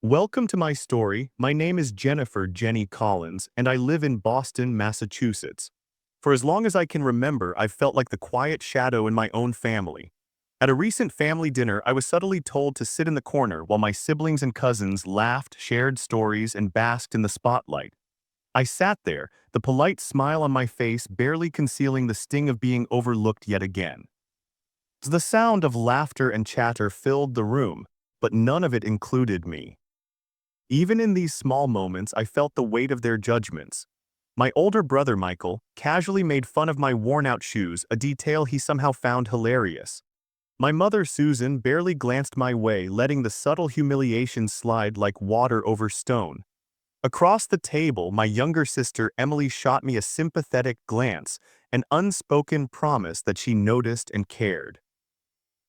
Welcome to my story. My name is Jennifer Jenny Collins, and I live in Boston, Massachusetts. For as long as I can remember, I've felt like the quiet shadow in my own family. At a recent family dinner, I was subtly told to sit in the corner while my siblings and cousins laughed, shared stories, and basked in the spotlight. I sat there, the polite smile on my face barely concealing the sting of being overlooked yet again. The sound of laughter and chatter filled the room, but none of it included me. Even in these small moments, I felt the weight of their judgments. My older brother Michael casually made fun of my worn-out shoes, a detail he somehow found hilarious. My mother Susan barely glanced my way, letting the subtle humiliation slide like water over stone. Across the table, my younger sister Emily shot me a sympathetic glance, an unspoken promise that she noticed and cared.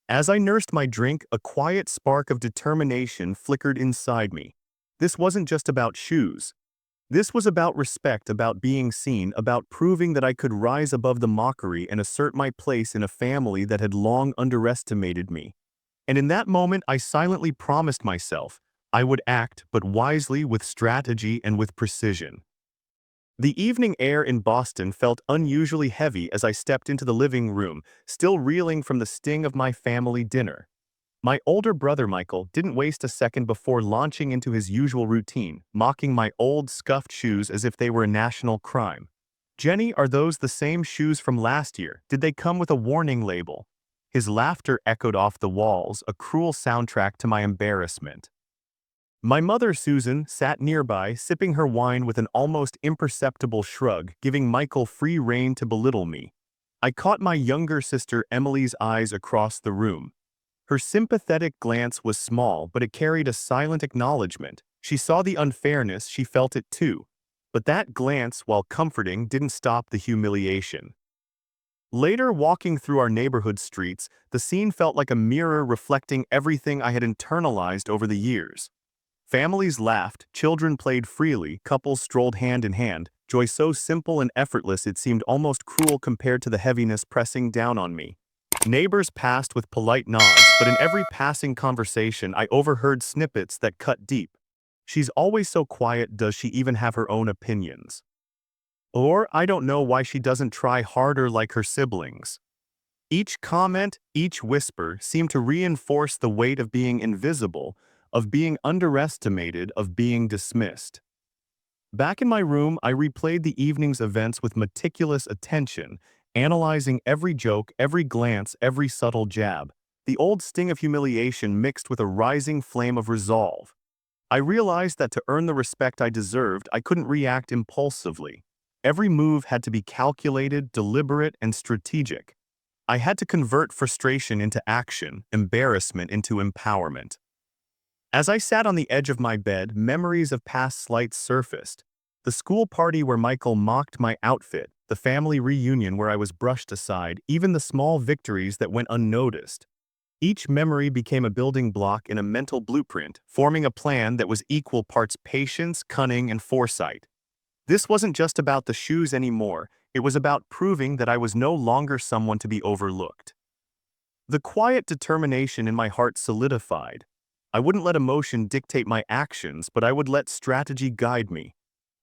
As I nursed my drink, a quiet spark of determination flickered inside me. This wasn't just about shoes. This was about respect, about being seen, about proving that I could rise above the mockery and assert my place in a family that had long underestimated me. And in that moment, I silently promised myself I would act, but wisely, with strategy and with precision. The evening air in Boston felt unusually heavy as I stepped into the living room, still reeling from the sting of my family dinner. My older brother Michael didn't waste a second before launching into his usual routine, mocking my old scuffed shoes as if they were a national crime. "Jenny, are those the same shoes from last year? Did they come with a warning label?" His laughter echoed off the walls, a cruel soundtrack to my embarrassment. My mother Susan sat nearby, sipping her wine with an almost imperceptible shrug, giving Michael free rein to belittle me. I caught my younger sister Emily's eyes across the room. Her sympathetic glance was small, but it carried a silent acknowledgement. She saw the unfairness, she felt it too. But that glance, while comforting, didn't stop the humiliation. Later, walking through our neighborhood streets, the scene felt like a mirror reflecting everything I had internalized over the years. Families laughed, children played freely, couples strolled hand in hand, joy so simple and effortless it seemed almost cruel compared to the heaviness pressing down on me. Neighbors passed with polite nods, but in every passing conversation I overheard snippets that cut deep. "She's always so quiet, does she even have her own opinions?" Or, "I don't know why she doesn't try harder like her siblings." Each comment, each whisper seemed to reinforce the weight of being invisible, of being underestimated, of being dismissed. Back in my room, I replayed the evening's events with meticulous attention, analyzing every joke, every glance, every subtle jab. The old sting of humiliation mixed with a rising flame of resolve. I realized that to earn the respect I deserved, I couldn't react impulsively. Every move had to be calculated, deliberate, and strategic. I had to convert frustration into action, embarrassment into empowerment. As I sat on the edge of my bed, memories of past slights surfaced. The school party where Michael mocked my outfit, the family reunion where I was brushed aside, even the small victories that went unnoticed. Each memory became a building block in a mental blueprint, forming a plan that was equal parts patience, cunning, and foresight. This wasn't just about the shoes anymore, it was about proving that I was no longer someone to be overlooked. The quiet determination in my heart solidified. I wouldn't let emotion dictate my actions, but I would let strategy guide me.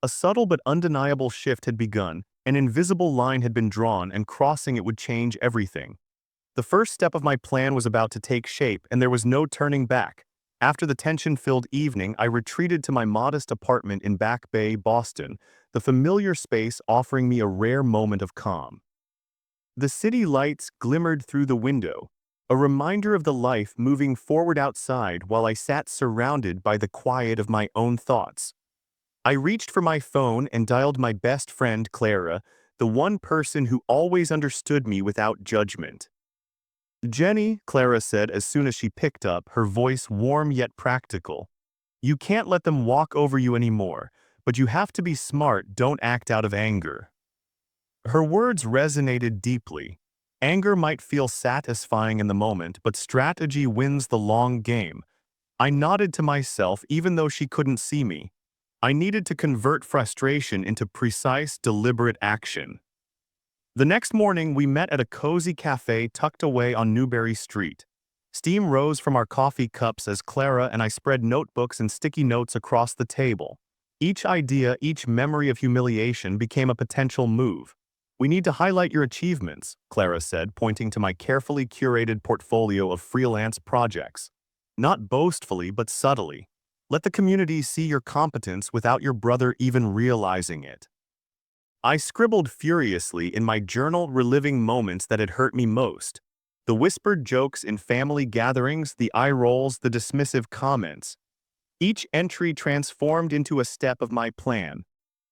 A subtle but undeniable shift had begun, an invisible line had been drawn, and crossing it would change everything. The first step of my plan was about to take shape, and there was no turning back. After the tension-filled evening, I retreated to my modest apartment in Back Bay, Boston, the familiar space offering me a rare moment of calm. The city lights glimmered through the window, a reminder of the life moving forward outside while I sat surrounded by the quiet of my own thoughts. I reached for my phone and dialed my best friend Clara, the one person who always understood me without judgment. "Jenny," Clara said as soon as she picked up, her voice warm yet practical. "You can't let them walk over you anymore, but you have to be smart, don't act out of anger." Her words resonated deeply. Anger might feel satisfying in the moment, but strategy wins the long game. I nodded to myself even though she couldn't see me. I needed to convert frustration into precise, deliberate action. The next morning, we met at a cozy cafe tucked away on Newbury Street. Steam rose from our coffee cups as Clara and I spread notebooks and sticky notes across the table. Each idea, each memory of humiliation became a potential move. "We need to highlight your achievements," Clara said, pointing to my carefully curated portfolio of freelance projects. "Not boastfully, but subtly. Let the community see your competence without your brother even realizing it." I scribbled furiously in my journal, reliving moments that had hurt me most. The whispered jokes in family gatherings, the eye rolls, the dismissive comments. Each entry transformed into a step of my plan.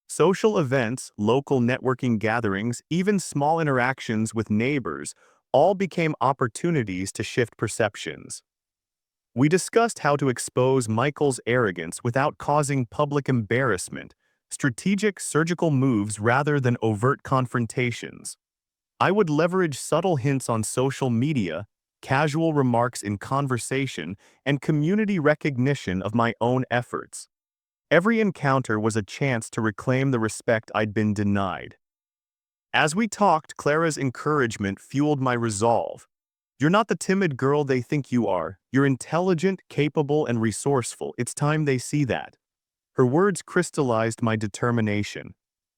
Social events, local networking gatherings, even small interactions with neighbors, all became opportunities to shift perceptions. We discussed how to expose Michael's arrogance without causing public embarrassment, strategic surgical moves rather than overt confrontations. I would leverage subtle hints on social media, casual remarks in conversation, and community recognition of my own efforts. Every encounter was a chance to reclaim the respect I'd been denied. As we talked, Clara's encouragement fueled my resolve. "You're not the timid girl they think you are. You're intelligent, capable, and resourceful. It's time they see that." Her words crystallized my determination.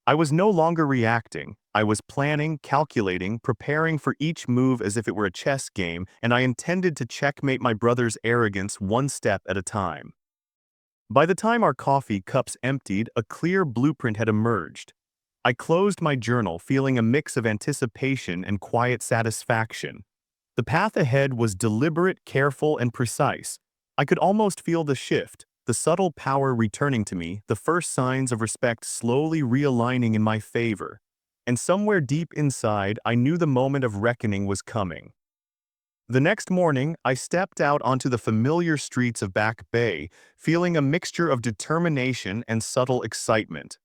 I was no longer reacting. I was planning, calculating, preparing for each move as if it were a chess game, and I intended to checkmate my brother's arrogance one step at a time. By the time our coffee cups emptied, a clear blueprint had emerged. I closed my journal, feeling a mix of anticipation and quiet satisfaction. The path ahead was deliberate, careful, and precise. I could almost feel the shift, the subtle power returning to me, the first signs of respect slowly realigning in my favor. And somewhere deep inside, I knew the moment of reckoning was coming. The next morning, I stepped out onto the familiar streets of Back Bay, feeling a mixture of determination and subtle excitement.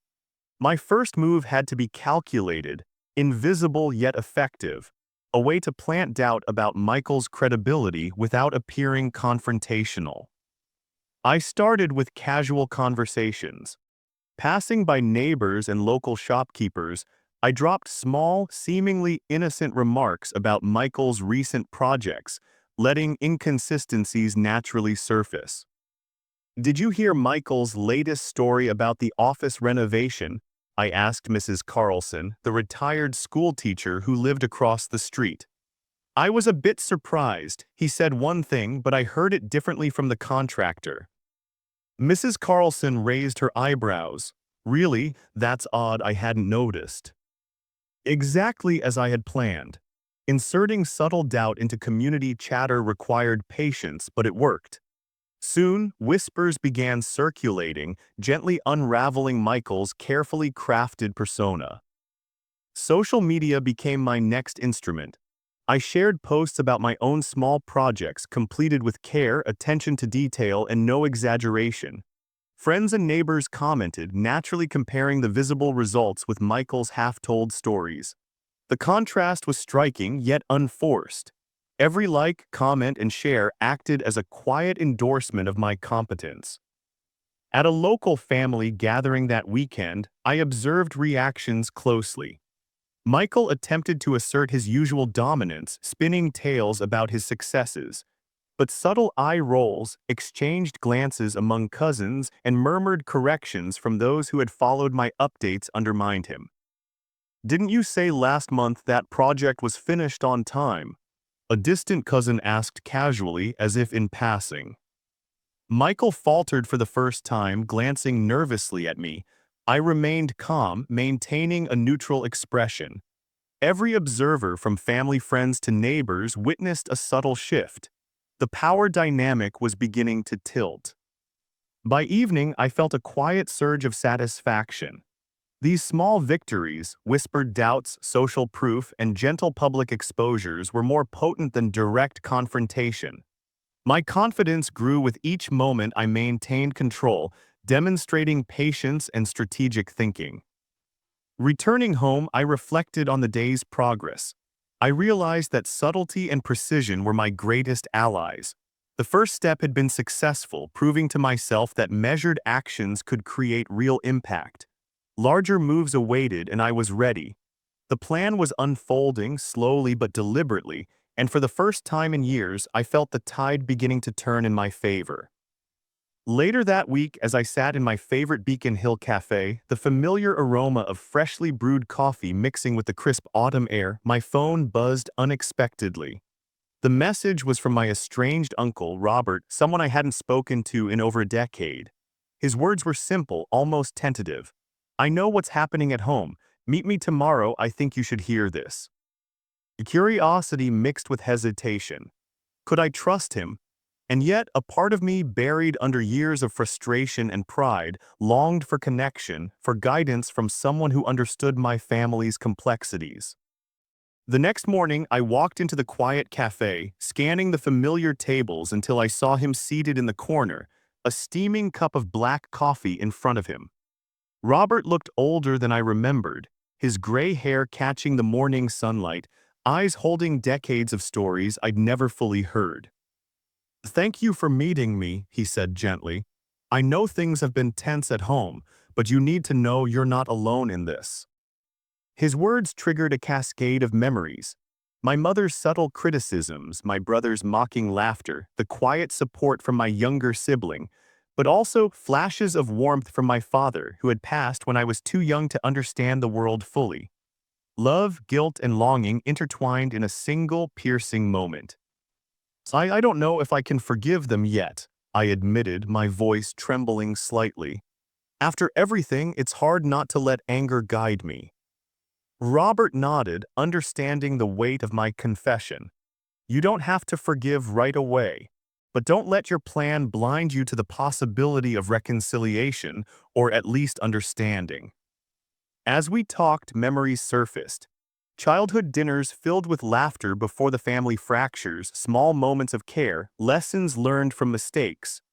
My first move had to be calculated, invisible yet effective, a way to plant doubt about Michael's credibility without appearing confrontational. I started with casual conversations. Passing by neighbors and local shopkeepers, I dropped small, seemingly innocent remarks about Michael's recent projects, letting inconsistencies naturally surface. "Did you hear Michael's latest story about the office renovation?" I asked Mrs. Carlson, the retired schoolteacher who lived across the street. I was a bit surprised. He said one thing, but I heard it differently from the contractor. Mrs. Carlson raised her eyebrows. "Really? That's odd, I hadn't noticed." Exactly as I had planned. Inserting subtle doubt into community chatter required patience, but it worked. Soon, whispers began circulating, gently unraveling Michael's carefully crafted persona. Social media became my next instrument. I shared posts about my own small projects completed with care, attention to detail, and no exaggeration. Friends and neighbors commented, naturally comparing the visible results with Michael's half-told stories. The contrast was striking, yet unforced. Every like, comment, and share acted as a quiet endorsement of my competence. At a local family gathering that weekend, I observed reactions closely. Michael attempted to assert his usual dominance, spinning tales about his successes. But subtle eye rolls, exchanged glances among cousins, and murmured corrections from those who had followed my updates undermined him. "Didn't you say last month that project was finished on time?" a distant cousin asked casually, as if in passing. Michael faltered for the first time, glancing nervously at me. I remained calm, maintaining a neutral expression. Every observer, from family friends to neighbors, witnessed a subtle shift. The power dynamic was beginning to tilt. By evening, I felt a quiet surge of satisfaction. These small victories, whispered doubts, social proof, and gentle public exposures were more potent than direct confrontation. My confidence grew with each moment I maintained control, demonstrating patience and strategic thinking. Returning home, I reflected on the day's progress. I realized that subtlety and precision were my greatest allies. The first step had been successful, proving to myself that measured actions could create real impact. Larger moves awaited, and I was ready. The plan was unfolding slowly but deliberately, and for the first time in years, I felt the tide beginning to turn in my favor. Later that week, as I sat in my favorite Beacon Hill cafe, the familiar aroma of freshly brewed coffee mixing with the crisp autumn air, my phone buzzed unexpectedly. The message was from my estranged uncle, Robert, someone I hadn't spoken to in over a decade. His words were simple, almost tentative. "I know what's happening at home. Meet me tomorrow. I think you should hear this." Curiosity mixed with hesitation. Could I trust him? And yet, a part of me, buried under years of frustration and pride, longed for connection, for guidance from someone who understood my family's complexities. The next morning, I walked into the quiet cafe, scanning the familiar tables until I saw him seated in the corner, a steaming cup of black coffee in front of him. Robert looked older than I remembered, his gray hair catching the morning sunlight, eyes holding decades of stories I'd never fully heard. "Thank you for meeting me," he said gently. "I know things have been tense at home, but you need to know you're not alone in this." His words triggered a cascade of memories. My mother's subtle criticisms, my brother's mocking laughter, the quiet support from my younger sibling, but also flashes of warmth from my father, who had passed when I was too young to understand the world fully. Love, guilt, and longing intertwined in a single piercing moment. I don't know if I can forgive them yet," I admitted, my voice trembling slightly. "After everything, it's hard not to let anger guide me." Robert nodded, understanding the weight of my confession. "You don't have to forgive right away, but don't let your plan blind you to the possibility of reconciliation, or at least understanding." As we talked, memories surfaced. Childhood dinners filled with laughter before the family fractures, small moments of care, lessons learned from mistakes.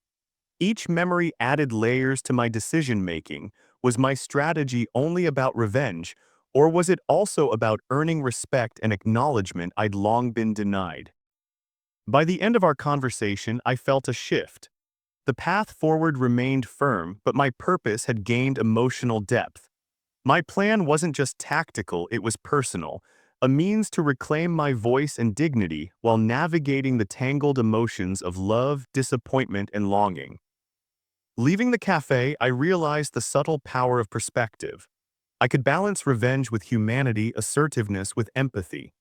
Each memory added layers to my decision-making. Was my strategy only about revenge, or was it also about earning respect and acknowledgement I'd long been denied? By the end of our conversation, I felt a shift. The path forward remained firm, but my purpose had gained emotional depth. My plan wasn't just tactical, it was personal, a means to reclaim my voice and dignity while navigating the tangled emotions of love, disappointment, and longing. Leaving the cafe, I realized the subtle power of perspective. I could balance revenge with humanity, assertiveness with empathy.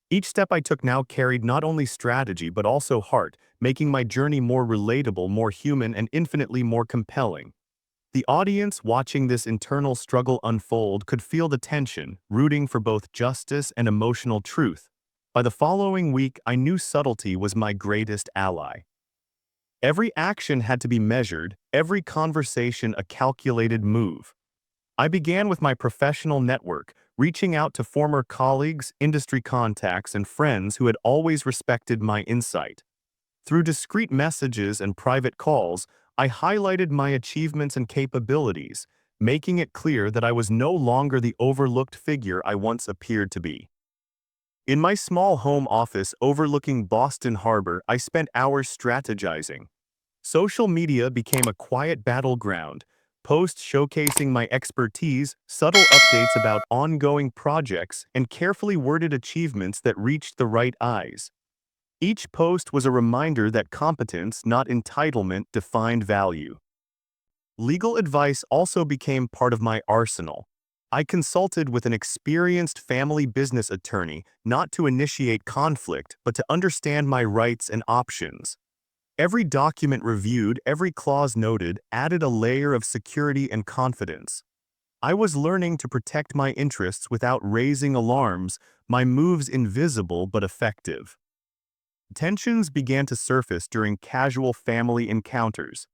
Each step I took now carried not only strategy but also heart, making my journey more relatable, more human, and infinitely more compelling. The audience watching this internal struggle unfold could feel the tension, rooting for both justice and emotional truth. By the following week, I knew subtlety was my greatest ally. Every action had to be measured, every conversation a calculated move. I began with my professional network, reaching out to former colleagues, industry contacts, and friends who had always respected my insight. Through discreet messages and private calls, I highlighted my achievements and capabilities, making it clear that I was no longer the overlooked figure I once appeared to be. In my small home office overlooking Boston Harbor, I spent hours strategizing. Social media became a quiet battleground, posts showcasing my expertise, subtle updates about ongoing projects, and carefully worded achievements that reached the right eyes. Each post was a reminder that competence, not entitlement, defined value. Legal advice also became part of my arsenal. I consulted with an experienced family business attorney, not to initiate conflict, but to understand my rights and options. Every document reviewed, every clause noted, added a layer of security and confidence. I was learning to protect my interests without raising alarms, my moves invisible but effective. Tensions began to surface during casual family encounters.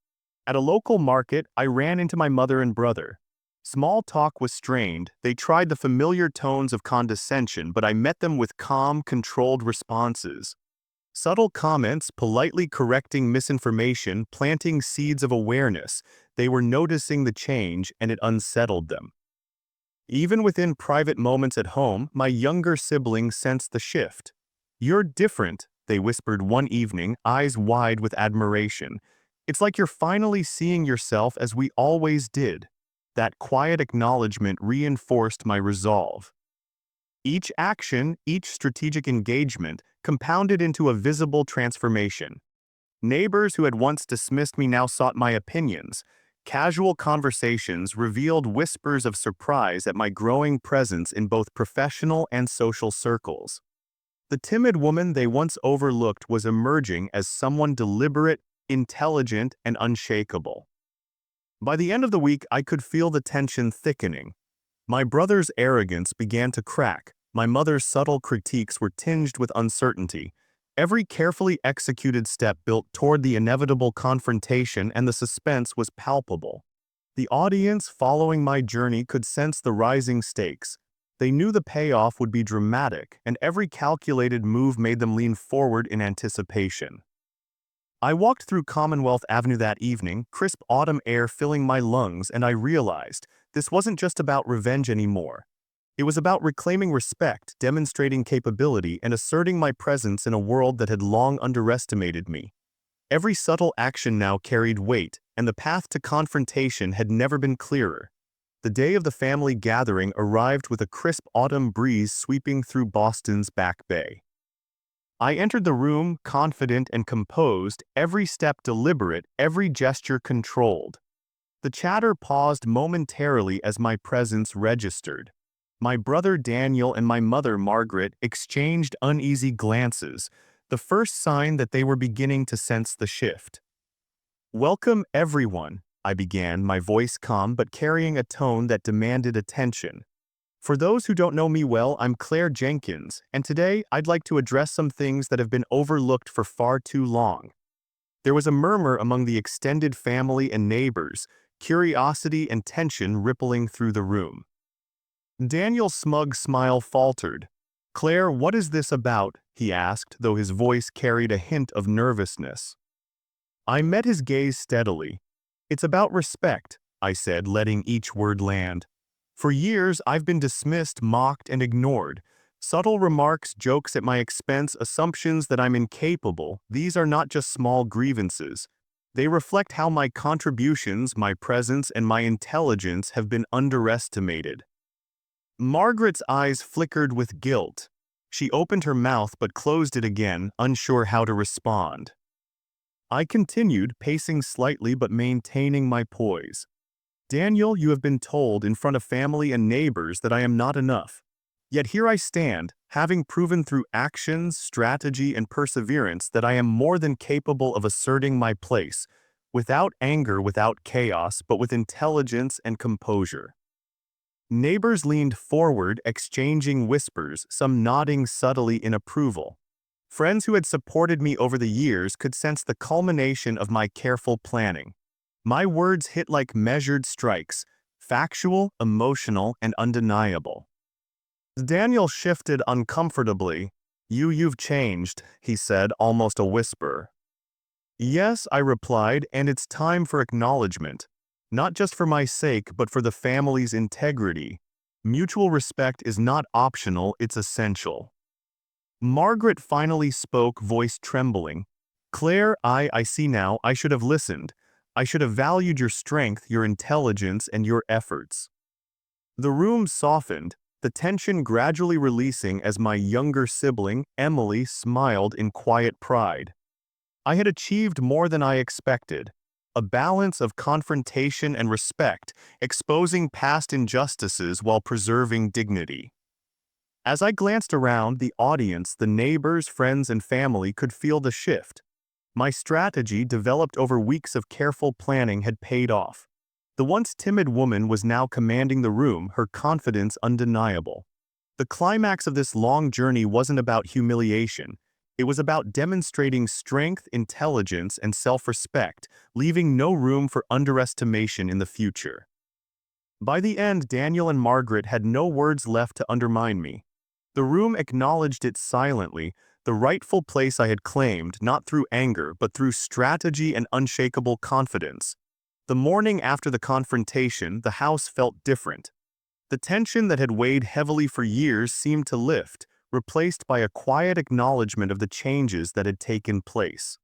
At a local market, I ran into my mother and brother. Small talk was strained. They tried the familiar tones of condescension, but I met them with calm, controlled responses. Subtle comments, politely correcting misinformation, planting seeds of awareness. They were noticing the change, and it unsettled them. Even within private moments at home, my younger siblings sensed the shift. "You're different," they whispered one evening, eyes wide with admiration. "It's like you're finally seeing yourself as we always did." That quiet acknowledgement reinforced my resolve. Each action, each strategic engagement, compounded into a visible transformation. Neighbors who had once dismissed me now sought my opinions. Casual conversations revealed whispers of surprise at my growing presence in both professional and social circles. The timid woman they once overlooked was emerging as someone deliberate, intelligent, and unshakable. By the end of the week, I could feel the tension thickening. My brother's arrogance began to crack. My mother's subtle critiques were tinged with uncertainty. Every carefully executed step built toward the inevitable confrontation, and the suspense was palpable. The audience following my journey could sense the rising stakes. They knew the payoff would be dramatic, and every calculated move made them lean forward in anticipation. I walked through Commonwealth Avenue that evening, crisp autumn air filling my lungs, and I realized this wasn't just about revenge anymore. It was about reclaiming respect, demonstrating capability, and asserting my presence in a world that had long underestimated me. Every subtle action now carried weight, and the path to confrontation had never been clearer. The day of the family gathering arrived with a crisp autumn breeze sweeping through Boston's Back Bay. I entered the room confident and composed, every step deliberate, every gesture controlled. The chatter paused momentarily as my presence registered. My brother Daniel and my mother Margaret exchanged uneasy glances, the first sign that they were beginning to sense the shift. "Welcome, everyone," I began, my voice calm but carrying a tone that demanded attention. "For those who don't know me well, I'm Claire Jenkins, and today I'd like to address some things that have been overlooked for far too long." There was a murmur among the extended family and neighbors, curiosity and tension rippling through the room. Daniel's smug smile faltered. "Claire, what is this about?" he asked, though his voice carried a hint of nervousness. I met his gaze steadily. "It's about respect," I said, letting each word land. "For years, I've been dismissed, mocked, and ignored. Subtle remarks, jokes at my expense, assumptions that I'm incapable, these are not just small grievances. They reflect how my contributions, my presence, and my intelligence have been underestimated." Margaret's eyes flickered with guilt. She opened her mouth but closed it again, unsure how to respond. I continued, pacing slightly but maintaining my poise. "Daniel, you have been told in front of family and neighbors that I am not enough. Yet here I stand, having proven through actions, strategy, and perseverance that I am more than capable of asserting my place, without anger, without chaos, but with intelligence and composure." Neighbors leaned forward, exchanging whispers, some nodding subtly in approval. Friends who had supported me over the years could sense the culmination of my careful planning. My words hit like measured strikes, factual, emotional, and undeniable. Daniel shifted uncomfortably. You've changed," he said, almost a whisper. "Yes," I replied, "and it's time for acknowledgement. Not just for my sake, but for the family's integrity. Mutual respect is not optional, it's essential." Margaret finally spoke, voice trembling. "Claire, I see now, I should have listened. I should have valued your strength, your intelligence, and your efforts." The room softened, the tension gradually releasing as my younger sibling, Emily, smiled in quiet pride. I had achieved more than I expected. A balance of confrontation and respect, exposing past injustices while preserving dignity. As I glanced around, the audience, the neighbors, friends, and family could feel the shift. My strategy, developed over weeks of careful planning, had paid off. The once timid woman was now commanding the room, her confidence undeniable. The climax of this long journey wasn't about humiliation. It was about demonstrating strength, intelligence, and self-respect, leaving no room for underestimation in the future. By the end, Daniel and Margaret had no words left to undermine me. The room acknowledged it silently, the rightful place I had claimed, not through anger, but through strategy and unshakable confidence. The morning after the confrontation, the house felt different. The tension that had weighed heavily for years seemed to lift, replaced by a quiet acknowledgement of the changes that had taken place.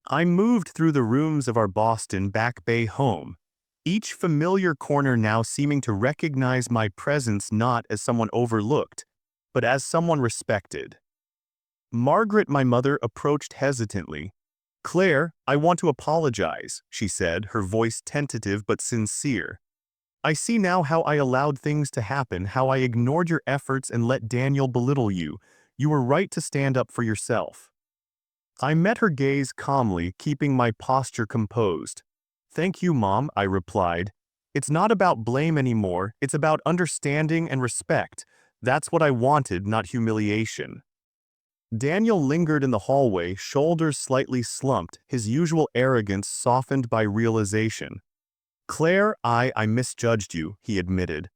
I moved through the rooms of our Boston Back Bay home, each familiar corner now seeming to recognize my presence not as someone overlooked, but as someone respected. Margaret, my mother, approached hesitantly. "Claire, I want to apologize," she said, her voice tentative but sincere. "I see now how I allowed things to happen, how I ignored your efforts and let Daniel belittle you. You were right to stand up for yourself." I met her gaze calmly, keeping my posture composed. "Thank you, Mom," I replied. "It's not about blame anymore, it's about understanding and respect. That's what I wanted, not humiliation." Daniel lingered in the hallway, shoulders slightly slumped, his usual arrogance softened by realization. "Claire, I misjudged you," he admitted.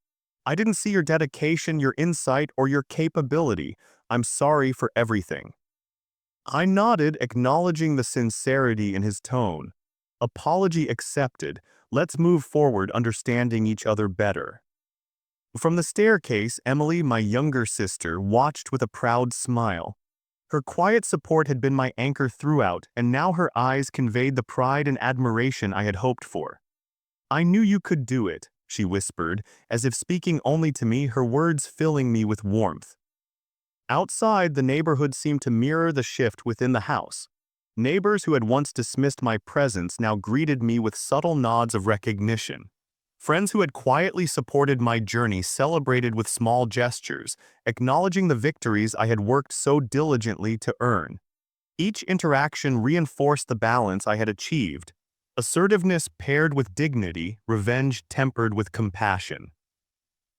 "I didn't see your dedication, your insight, or your capability. I'm sorry for everything." I nodded, acknowledging the sincerity in his tone. "Apology accepted. Let's move forward understanding each other better." From the staircase, Emily, my younger sister, watched with a proud smile. Her quiet support had been my anchor throughout, and now her eyes conveyed the pride and admiration I had hoped for. "I knew you could do it," she whispered, as if speaking only to me, her words filling me with warmth. Outside, the neighborhood seemed to mirror the shift within the house. Neighbors who had once dismissed my presence now greeted me with subtle nods of recognition. Friends who had quietly supported my journey celebrated with small gestures, acknowledging the victories I had worked so diligently to earn. Each interaction reinforced the balance I had achieved: assertiveness paired with dignity, revenge tempered with compassion.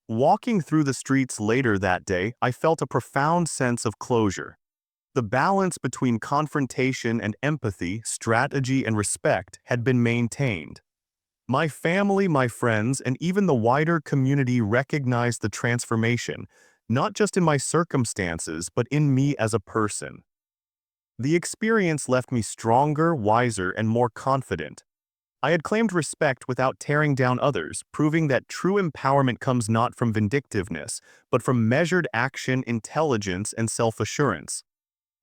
Walking through the streets later that day, I felt a profound sense of closure. The balance between confrontation and empathy, strategy and respect had been maintained. My family, my friends, and even the wider community recognized the transformation, not just in my circumstances, but in me as a person. The experience left me stronger, wiser, and more confident. I had claimed respect without tearing down others, proving that true empowerment comes not from vindictiveness, but from measured action, intelligence, and self-assurance.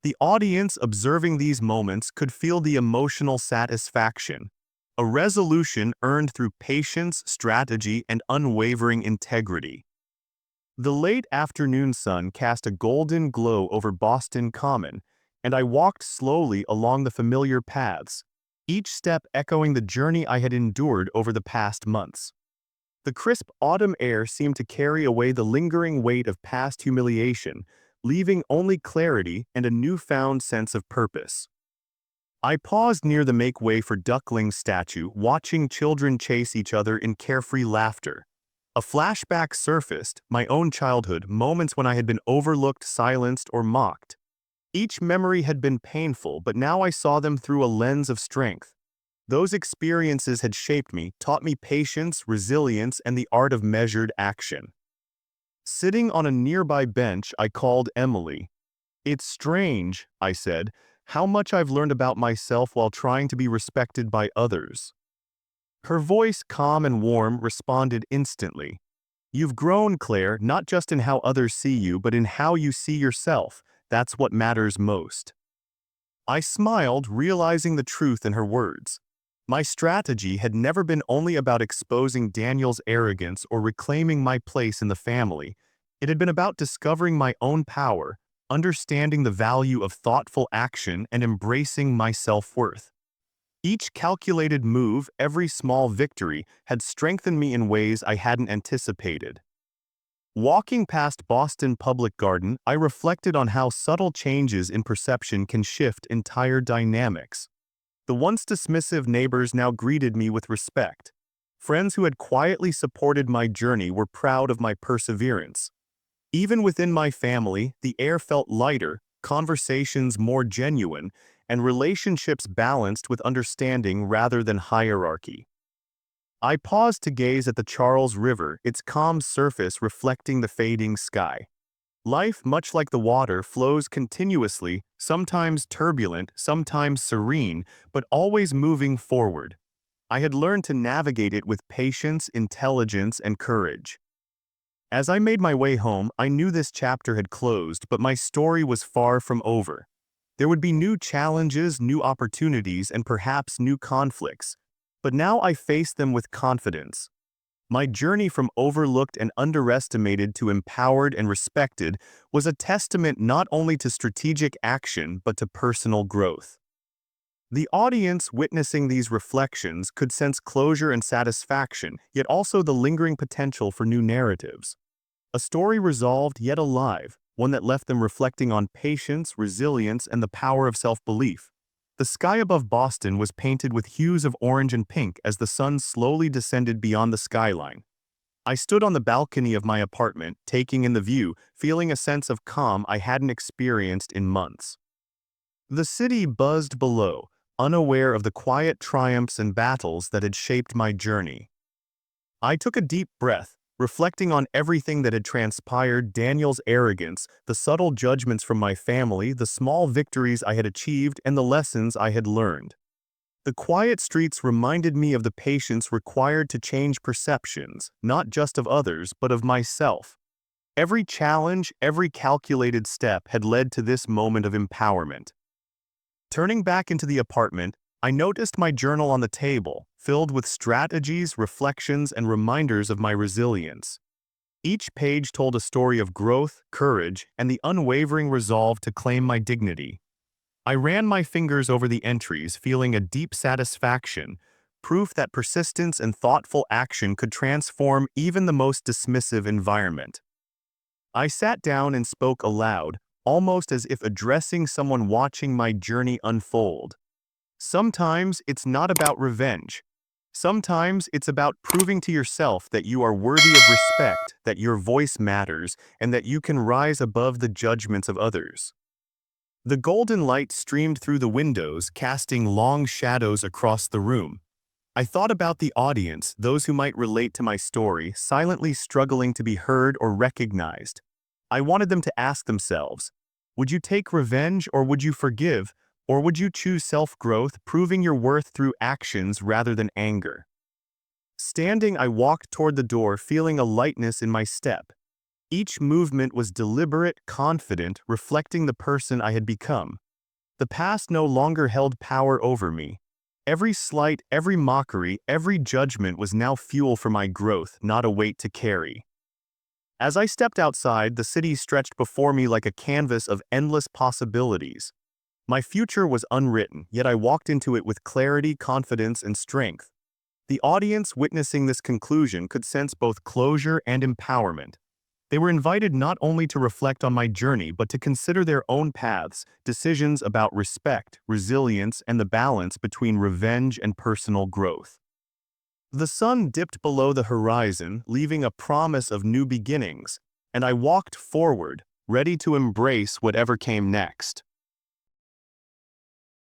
The audience observing these moments could feel the emotional satisfaction, a resolution earned through patience, strategy, and unwavering integrity. The late afternoon sun cast a golden glow over Boston Common, and I walked slowly along the familiar paths, each step echoing the journey I had endured over the past months. The crisp autumn air seemed to carry away the lingering weight of past humiliation, leaving only clarity and a newfound sense of purpose. I paused near the make-way for duckling statue, watching children chase each other in carefree laughter. A flashback surfaced, my own childhood, moments when I had been overlooked, silenced, or mocked. Each memory had been painful, but now I saw them through a lens of strength. Those experiences had shaped me, taught me patience, resilience, and the art of measured action. Sitting on a nearby bench, I called Emily. "It's strange," I said, "how much I've learned about myself while trying to be respected by others." Her voice, calm and warm, responded instantly. "You've grown, Claire, not just in how others see you, but in how you see yourself. That's what matters most." I smiled, realizing the truth in her words. My strategy had never been only about exposing Daniel's arrogance or reclaiming my place in the family. It had been about discovering my own power, understanding the value of thoughtful action, and embracing my self-worth. Each calculated move, every small victory, had strengthened me in ways I hadn't anticipated. Walking past Boston Public Garden, I reflected on how subtle changes in perception can shift entire dynamics. The once dismissive neighbors now greeted me with respect. Friends who had quietly supported my journey were proud of my perseverance. Even within my family, the air felt lighter, conversations more genuine, and relationships balanced with understanding rather than hierarchy. I paused to gaze at the Charles River, its calm surface reflecting the fading sky. Life, much like the water, flows continuously, sometimes turbulent, sometimes serene, but always moving forward. I had learned to navigate it with patience, intelligence, and courage. As I made my way home, I knew this chapter had closed, but my story was far from over. There would be new challenges, new opportunities, and perhaps new conflicts. But now I faced them with confidence. My journey from overlooked and underestimated to empowered and respected was a testament not only to strategic action but to personal growth. The audience witnessing these reflections could sense closure and satisfaction, yet also the lingering potential for new narratives. A story resolved yet alive, one that left them reflecting on patience, resilience, and the power of self-belief. The sky above Boston was painted with hues of orange and pink as the sun slowly descended beyond the skyline. I stood on the balcony of my apartment, taking in the view, feeling a sense of calm I hadn't experienced in months. The city buzzed below, unaware of the quiet triumphs and battles that had shaped my journey. I took a deep breath, reflecting on everything that had transpired: Daniel's arrogance, the subtle judgments from my family, the small victories I had achieved, and the lessons I had learned. The quiet streets reminded me of the patience required to change perceptions, not just of others, but of myself. Every challenge, every calculated step had led to this moment of empowerment. Turning back into the apartment, I noticed my journal on the table, filled with strategies, reflections, and reminders of my resilience. Each page told a story of growth, courage, and the unwavering resolve to claim my dignity. I ran my fingers over the entries, feeling a deep satisfaction, proof that persistence and thoughtful action could transform even the most dismissive environment. I sat down and spoke aloud, almost as if addressing someone watching my journey unfold. Sometimes it's not about revenge. Sometimes it's about proving to yourself that you are worthy of respect, that your voice matters, and that you can rise above the judgments of others. The golden light streamed through the windows, casting long shadows across the room. I thought about the audience, those who might relate to my story, silently struggling to be heard or recognized. I wanted them to ask themselves, would you take revenge or would you forgive? Or would you choose self-growth, proving your worth through actions rather than anger? Standing, I walked toward the door, feeling a lightness in my step. Each movement was deliberate, confident, reflecting the person I had become. The past no longer held power over me. Every slight, every mockery, every judgment was now fuel for my growth, not a weight to carry. As I stepped outside, the city stretched before me like a canvas of endless possibilities. My future was unwritten, yet I walked into it with clarity, confidence, and strength. The audience witnessing this conclusion could sense both closure and empowerment. They were invited not only to reflect on my journey, but to consider their own paths, decisions about respect, resilience, and the balance between revenge and personal growth. The sun dipped below the horizon, leaving a promise of new beginnings, and I walked forward, ready to embrace whatever came next.